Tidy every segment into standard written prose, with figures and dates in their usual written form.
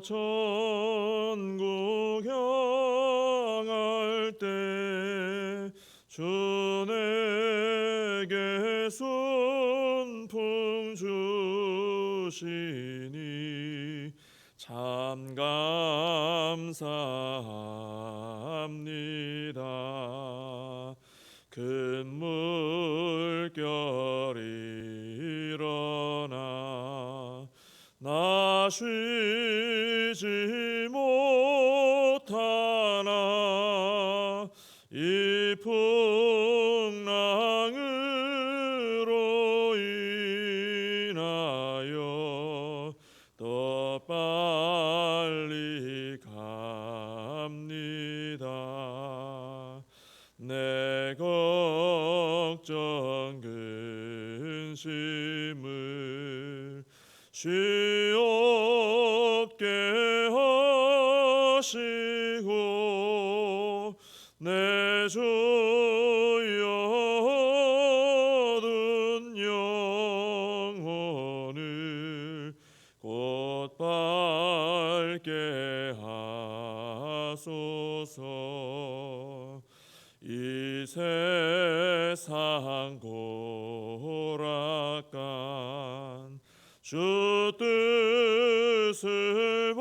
천국 향할 때 주 내게 순풍 주시니 참 감사합니다. 큰 물결이 일어나 나 쉬지 못하나 이 풍랑으로 인하여 더 빨리 갑니다. 내 걱정 근심을 쉬옵게 하시고 내 주여 얻은 영혼을 곧 밝게 하소서. 이 세상 고락간 주 뜻을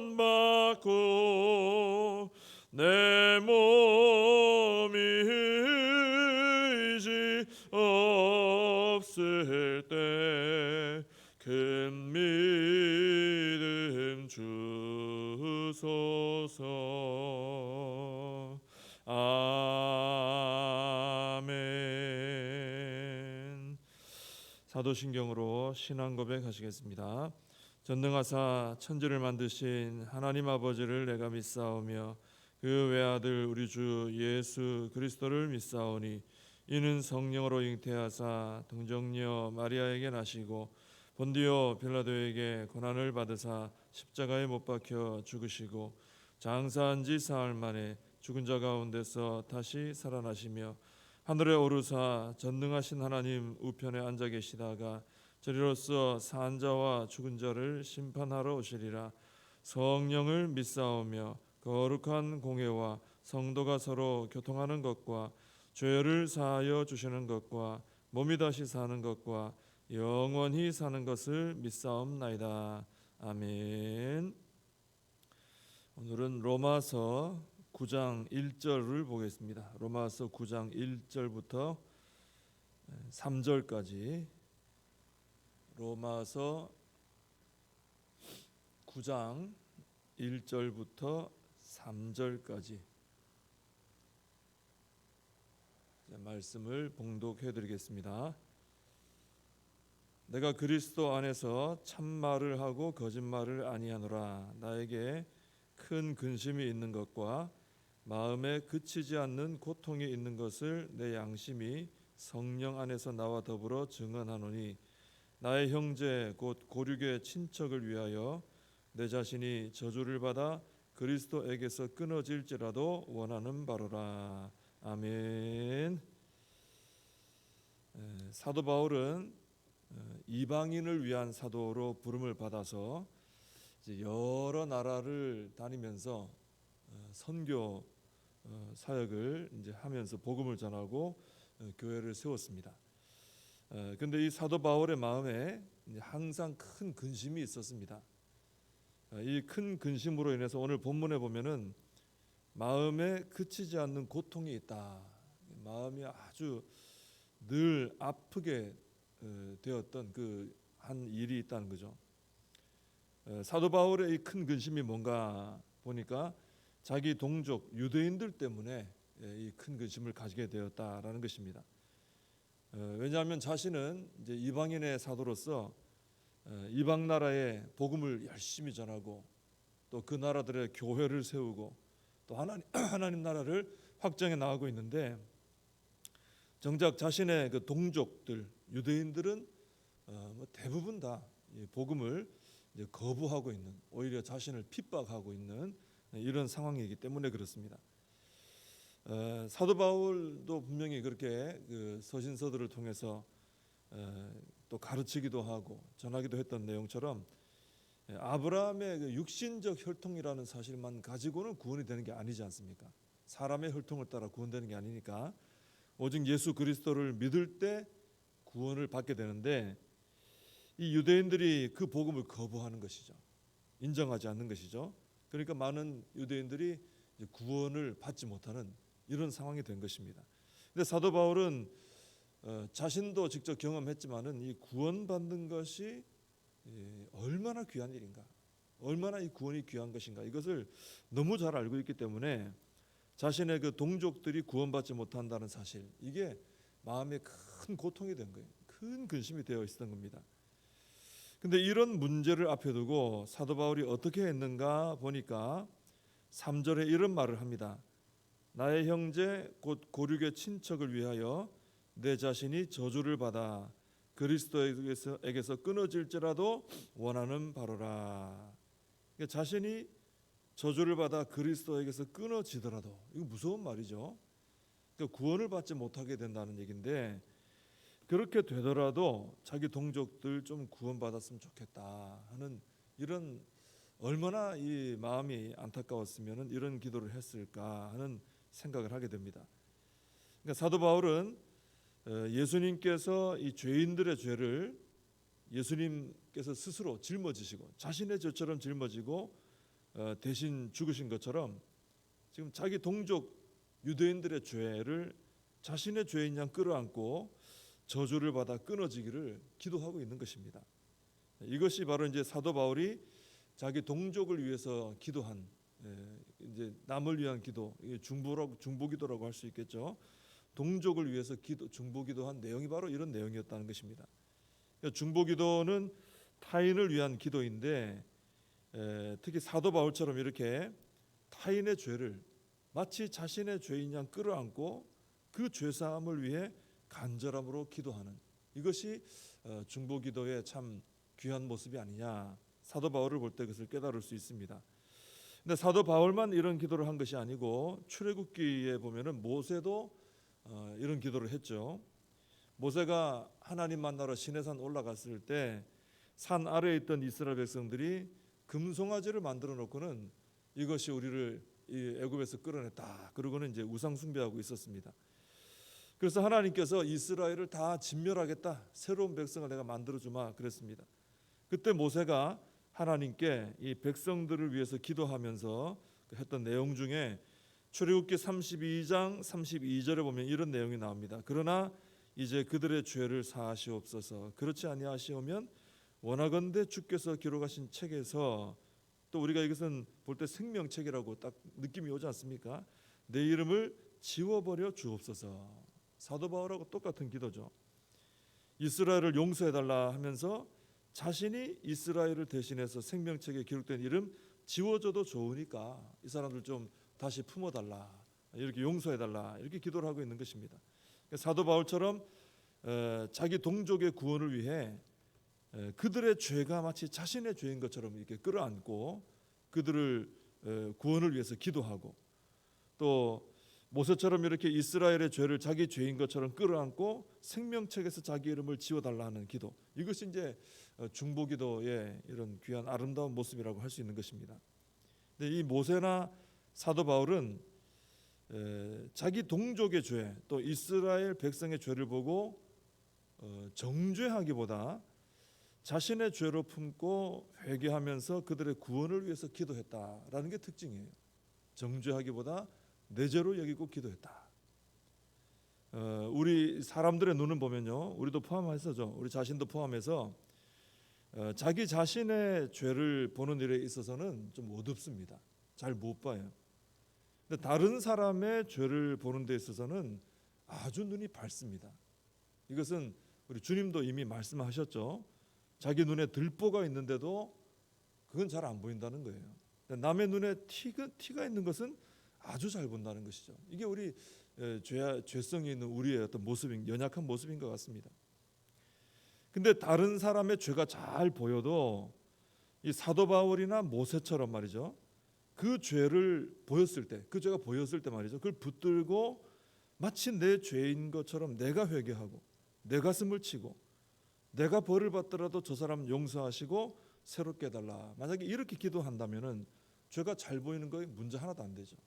본받고 내 몸이 의지 없을 때 큰 믿음 주소서. 아멘. 사도신경으로 신앙 고백하시겠습니다. 전능하사 천지를 만드신 하나님 아버지를 내가 믿사오며 그 외아들 우리 주 예수 그리스도를 믿사오니 이는 성령으로 잉태하사 동정녀 마리아에게 나시고 본디오 빌라도에게 고난을 받으사 십자가에 못 박혀 죽으시고 장사한 지 사흘 만에 죽은 자 가운데서 다시 살아나시며 하늘에 오르사 전능하신 하나님 우편에 앉아 계시다가 저리로서 산 자와 죽은 자를 심판하러 오시리라. 성령을 믿사오며 거룩한 공회와 성도가 서로 교통하는 것과 죄를 사하여 주시는 것과 몸이 다시 사는 것과 영원히 사는 것을 믿사옵나이다. 아멘. 오늘은 로마서 9장 1절을 보겠습니다. 로마서 9장 1절부터 3절까지 로마서 9장 1절부터 3절까지 말씀을 봉독해 드리겠습니다. 내가 그리스도 안에서 참말을 하고 거짓말을 아니하노라. 나에게 큰 근심이 있는 것과 마음에 그치지 않는 고통이 있는 것을 내 양심이 성령 안에서 나와 더불어 증언하노니 나의 형제 곧 고륙의 친척을 위하여 내 자신이 저주를 받아 그리스도에게서 끊어질지라도 원하는 바로라. 아멘. 사도 바울은 이방인을 위한 사도로 부름을 받아서 이제 여러 나라를 다니면서 선교 사역을 이제 하면서 복음을 전하고 교회를 세웠습니다. 그런데 이 사도 바울의 마음에 항상 큰 근심이 있었습니다. 이 큰 근심으로 인해서 오늘 본문에 보면은 마음에 그치지 않는 고통이 있다. 마음이 아주 늘 아프게 되었던 그 한 일이 있다는 거죠. 사도 바울의 이 큰 근심이 뭔가 보니까 자기 동족 유대인들 때문에 이 큰 근심을 가지게 되었다라는 것입니다. 왜냐하면 자신은 이제 이방인의 사도로서 이방 나라에 복음을 열심히 전하고 또 그 나라들의 교회를 세우고 또 하나님 나라를 확장해 나가고 있는데 정작 자신의 그 동족들 유대인들은 대부분 다 복음을 이제 거부하고 있는, 오히려 자신을 핍박하고 있는 이런 상황이기 때문에 그렇습니다. 사도 바울도 분명히 그렇게 그 서신서들을 통해서 또 가르치기도 하고 전하기도 했던 내용처럼 아브라함의 그 육신적 혈통이라는 사실만 가지고는 구원이 되는 게 아니지 않습니까? 사람의 혈통을 따라 구원되는 게 아니니까 오직 예수 그리스도를 믿을 때 구원을 받게 되는데, 이 유대인들이 그 복음을 거부하는 것이죠. 인정하지 않는 것이죠. 그러니까 많은 유대인들이 이제 구원을 받지 못하는 이런 상황이 된 것입니다. 근데 사도 바울은 자신도 직접 경험했지만은 이 구원받는 것이 얼마나 귀한 일인가, 얼마나 이 구원이 귀한 것인가, 이것을 너무 잘 알고 있기 때문에 자신의 그 동족들이 구원받지 못한다는 사실, 이게 마음에 큰 고통이 된 거예요. 큰 근심이 되어 있었던 겁니다. 근데 이런 문제를 앞에 두고 사도 바울이 어떻게 했는가 보니까 3절에 이런 말을 합니다. 나의 형제 곧 고륙의 친척을 위하여 내 자신이 저주를 받아 그리스도에게서 끊어질지라도 원하는 바로라. 그러니까 자신이 저주를 받아 그리스도에게서 끊어지더라도, 이거 무서운 말이죠. 그러니까 구원을 받지 못하게 된다는 얘기인데, 그렇게 되더라도 자기 동족들 좀 구원받았으면 좋겠다 하는, 이런, 얼마나 이 마음이 안타까웠으면 이런 기도를 했을까 하는 생각을 하게 됩니다. 그러니까 사도 바울은 예수님께서 이 죄인들의 죄를 예수님께서 스스로 짊어지시고 자신의 죄처럼 짊어지고 대신 죽으신 것처럼 지금 자기 동족 유대인들의 죄를 자신의 죄인 양 끌어안고 저주를 받아 끊어지기를 기도하고 있는 것입니다. 이것이 바로 이제 사도 바울이 자기 동족을 위해서 기도한, 이제 남을 위한 기도, 중보기도라고 할 수 있겠죠. 동족을 위해서 중보기도한 내용이 바로 이런 내용이었다는 것입니다. 중보기도는 타인을 위한 기도인데, 특히 사도 바울처럼 이렇게 타인의 죄를 마치 자신의 죄인 양 끌어안고 그 죄사함을 위해 간절함으로 기도하는, 이것이 중보기도의 참 귀한 모습이 아니냐, 사도 바울을 볼 때 그것을 깨달을 수 있습니다. 근데 사도 바울만 이런 기도를 한 것이 아니고 출애굽기에 보면은 모세도 이런 기도를 했죠. 모세가 하나님 만나러 시내산 올라갔을 때 산 아래에 있던 이스라엘 백성들이 금송아지를 만들어 놓고는 이것이 우리를 이 애굽에서 끌어냈다, 그러고는 이제 우상 숭배하고 있었습니다. 그래서 하나님께서 이스라엘을 다 진멸하겠다, 새로운 백성을 내가 만들어 주마 그랬습니다. 그때 모세가 하나님께 이 백성들을 위해서 기도하면서 했던 내용 중에 출애굽기 32장 32절에 보면 이런 내용이 나옵니다. 그러나 이제 그들의 죄를 사하시옵소서. 그렇지 아니하시오면 원하건대 주께서 기록하신 책에서, 또 우리가 이것은 볼 때 생명책이라고 딱 느낌이 오지 않습니까? 내 이름을 지워버려 주옵소서. 사도 바울하고 똑같은 기도죠. 이스라엘을 용서해달라 하면서 자신이 이스라엘을 대신해서 생명책에 기록된 이름 지워줘도 좋으니까 이 사람들 좀 다시 품어달라, 이렇게 용서해달라, 이렇게 기도를 하고 있는 것입니다. 사도 바울처럼 자기 동족의 구원을 위해 그들의 죄가 마치 자신의 죄인 것처럼 이렇게 끌어안고 그들을 구원을 위해서 기도하고, 또 모세처럼 이렇게 이스라엘의 죄를 자기 죄인 것처럼 끌어안고 생명책에서 자기 이름을 지워달라 하는 기도, 이것이 이제 중보기도의 이런 귀한 아름다운 모습이라고 할 수 있는 것입니다. 근데 이 모세나 사도 바울은 자기 동족의 죄, 또 이스라엘 백성의 죄를 보고 정죄하기보다 자신의 죄로 품고 회개하면서 그들의 구원을 위해서 기도했다라는 게 특징이에요. 정죄하기보다 내 죄로 여기고 기도했다. 우리 사람들의 눈은 보면요, 우리도 포함해서죠, 우리 자신도 포함해서 자기 자신의 죄를 보는 일에 있어서는 좀 어둡습니다. 잘 못 봐요. 근데 다른 사람의 죄를 보는 데 있어서는 아주 눈이 밝습니다. 이것은 우리 주님도 이미 말씀하셨죠. 자기 눈에 들보가 있는데도 그건 잘 안 보인다는 거예요. 남의 눈에 티가 있는 것은 아주 잘 본다는 것이죠. 이게 우리 죄성이 있는 우리의 어떤 모습인, 연약한 모습인 것 같습니다. 근데 다른 사람의 죄가 잘 보여도 이 사도 바울이나 모세처럼 말이죠, 그 죄를 보였을 때, 그 죄가 보였을 때 말이죠, 그걸 붙들고 마치 내 죄인 것처럼 내가 회개하고 내 가슴을 치고 내가 벌을 받더라도 저 사람 용서하시고 새롭게 해달라. 만약에 이렇게 기도한다면은 죄가 잘 보이는 거에 문제 하나도 안 되죠.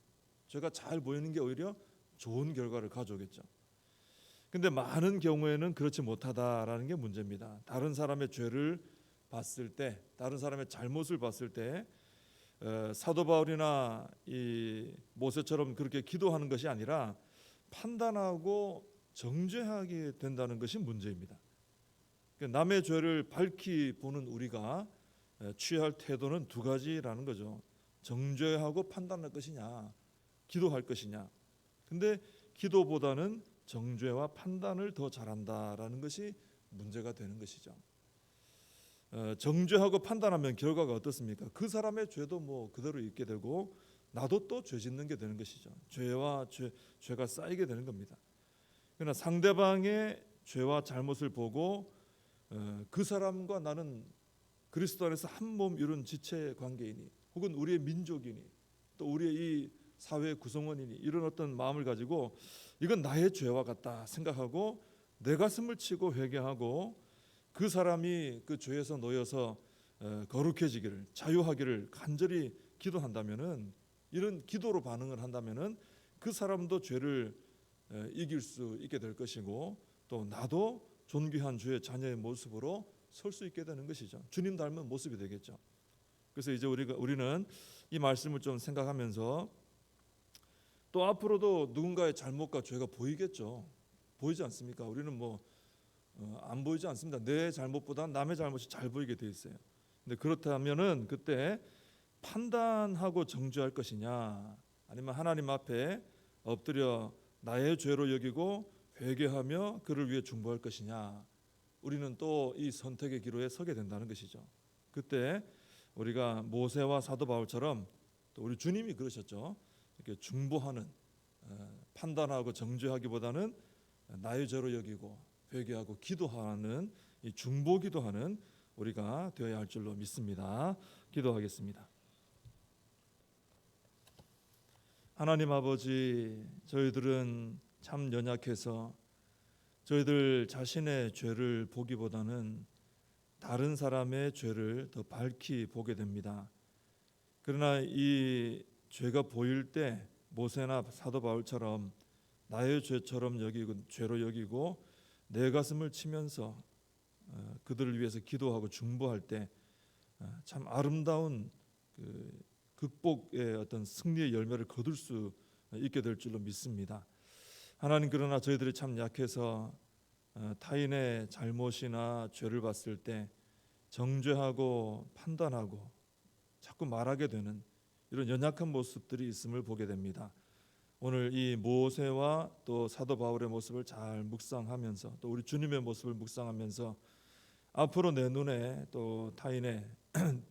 죄가 잘 보이는 게 오히려 좋은 결과를 가져오겠죠. 근데 많은 경우에는 그렇지 못하다라는 게 문제입니다. 다른 사람의 죄를 봤을 때, 다른 사람의 잘못을 봤을 때 사도 바울이나 이 모세처럼 그렇게 기도하는 것이 아니라 판단하고 정죄하게 된다는 것이 문제입니다. 남의 죄를 밝히 보는 우리가 취할 태도는 두 가지라는 거죠. 정죄하고 판단할 것이냐, 기도할 것이냐. 근데 기도보다는 정죄와 판단을 더 잘한다라는 것이 문제가 되는 것이죠. 정죄하고 판단하면 결과가 어떻습니까? 그 사람의 죄도 뭐 그대로 있게 되고 나도 또 죄 짓는 게 되는 것이죠. 죄가 쌓이게 되는 겁니다. 그러나 상대방의 죄와 잘못을 보고 그 사람과 나는 그리스도 안에서 한 몸 이룬 지체 관계이니, 혹은 우리의 민족이니, 또 우리의 이 사회 구성원이니, 이런 어떤 마음을 가지고 이건 나의 죄와 같다 생각하고 내 가슴을 치고 회개하고 그 사람이 그 죄에서 놓여서 거룩해지기를, 자유하기를 간절히 기도한다면은, 이런 기도로 반응을 한다면은 그 사람도 죄를 이길 수 있게 될 것이고, 또 나도 존귀한 주의 자녀의 모습으로 설 수 있게 되는 것이죠. 주님 닮은 모습이 되겠죠. 그래서 이제 우리는 이 말씀을 좀 생각하면서 또 앞으로도 누군가의 잘못과 죄가 보이겠죠. 보이지 않습니까? 우리는 뭐 안 보이지 않습니다. 내 잘못보다 남의 잘못이 잘 보이게 돼 있어요. 근데 그렇다면은 그때 판단하고 정죄할 것이냐, 아니면 하나님 앞에 엎드려 나의 죄로 여기고 회개하며 그를 위해 중보할 것이냐, 우리는 또 이 선택의 기로에 서게 된다는 것이죠. 그때 우리가 모세와 사도 바울처럼, 또 우리 주님이 그러셨죠. 이렇게 중보하는, 판단하고 정죄하기보다는 나의 죄로 여기고 회개하고 기도하는, 이 중보 기도하는 우리가 되어야 할 줄로 믿습니다. 기도하겠습니다. 하나님 아버지, 저희들은 참 연약해서 저희들 자신의 죄를 보기보다는 다른 사람의 죄를 더 밝히 보게 됩니다. 그러나 이 죄가 보일 때 모세나 사도 바울처럼 나의 죄처럼 여기고, 죄로 여기고 내 가슴을 치면서 그들을 위해서 기도하고 중보할 때 참 아름다운 극복의 어떤 승리의 열매를 거둘 수 있게 될 줄로 믿습니다. 하나님, 그러나 저희들이 참 약해서 타인의 잘못이나 죄를 봤을 때 정죄하고 판단하고 자꾸 말하게 되는 이런 연약한 모습들이 있음을 보게 됩니다. 오늘 이 모세와 또 사도 바울의 모습을 잘 묵상하면서, 또 우리 주님의 모습을 묵상하면서 앞으로 내 눈에 또 타인의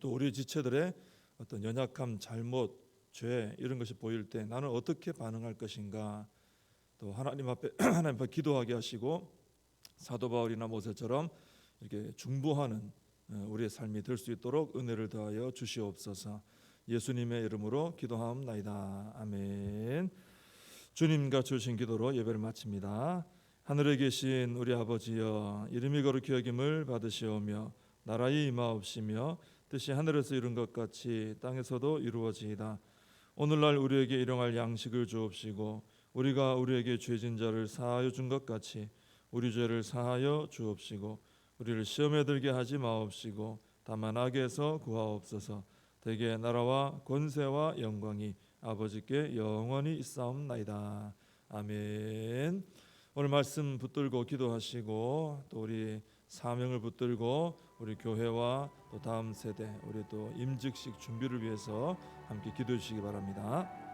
또 우리 지체들의 어떤 연약함, 잘못, 죄, 이런 것이 보일 때 나는 어떻게 반응할 것인가, 또 하나님 앞에 하나님 앞에 기도하게 하시고 사도 바울이나 모세처럼 이렇게 중보하는 우리의 삶이 될 수 있도록 은혜를 더하여 주시옵소서. 예수님의 이름으로 기도하옵나이다. 아멘. 주님과 주신 기도로 예배를 마칩니다. 하늘에 계신 우리 아버지여, 이름이 거룩히 여김을 받으시오며 나라의 임하옵시며 뜻이 하늘에서 이룬 것 같이 땅에서도 이루어지이다. 오늘날 우리에게 일용할 양식을 주옵시고 우리가 우리에게 죄진 자를 사하여 준 것 같이 우리 죄를 사하여 주옵시고 우리를 시험에 들게 하지 마옵시고 다만 악에서 구하옵소서. 대개 나라와 권세와 영광이 아버지께 영원히 있사옵나이다. 아멘. 오늘 말씀 붙들고 기도하시고 또 우리 사명을 붙들고 우리 교회와 또 다음 세대, 우리 또 임직식 준비를 위해서 함께 기도해 주시기 바랍니다.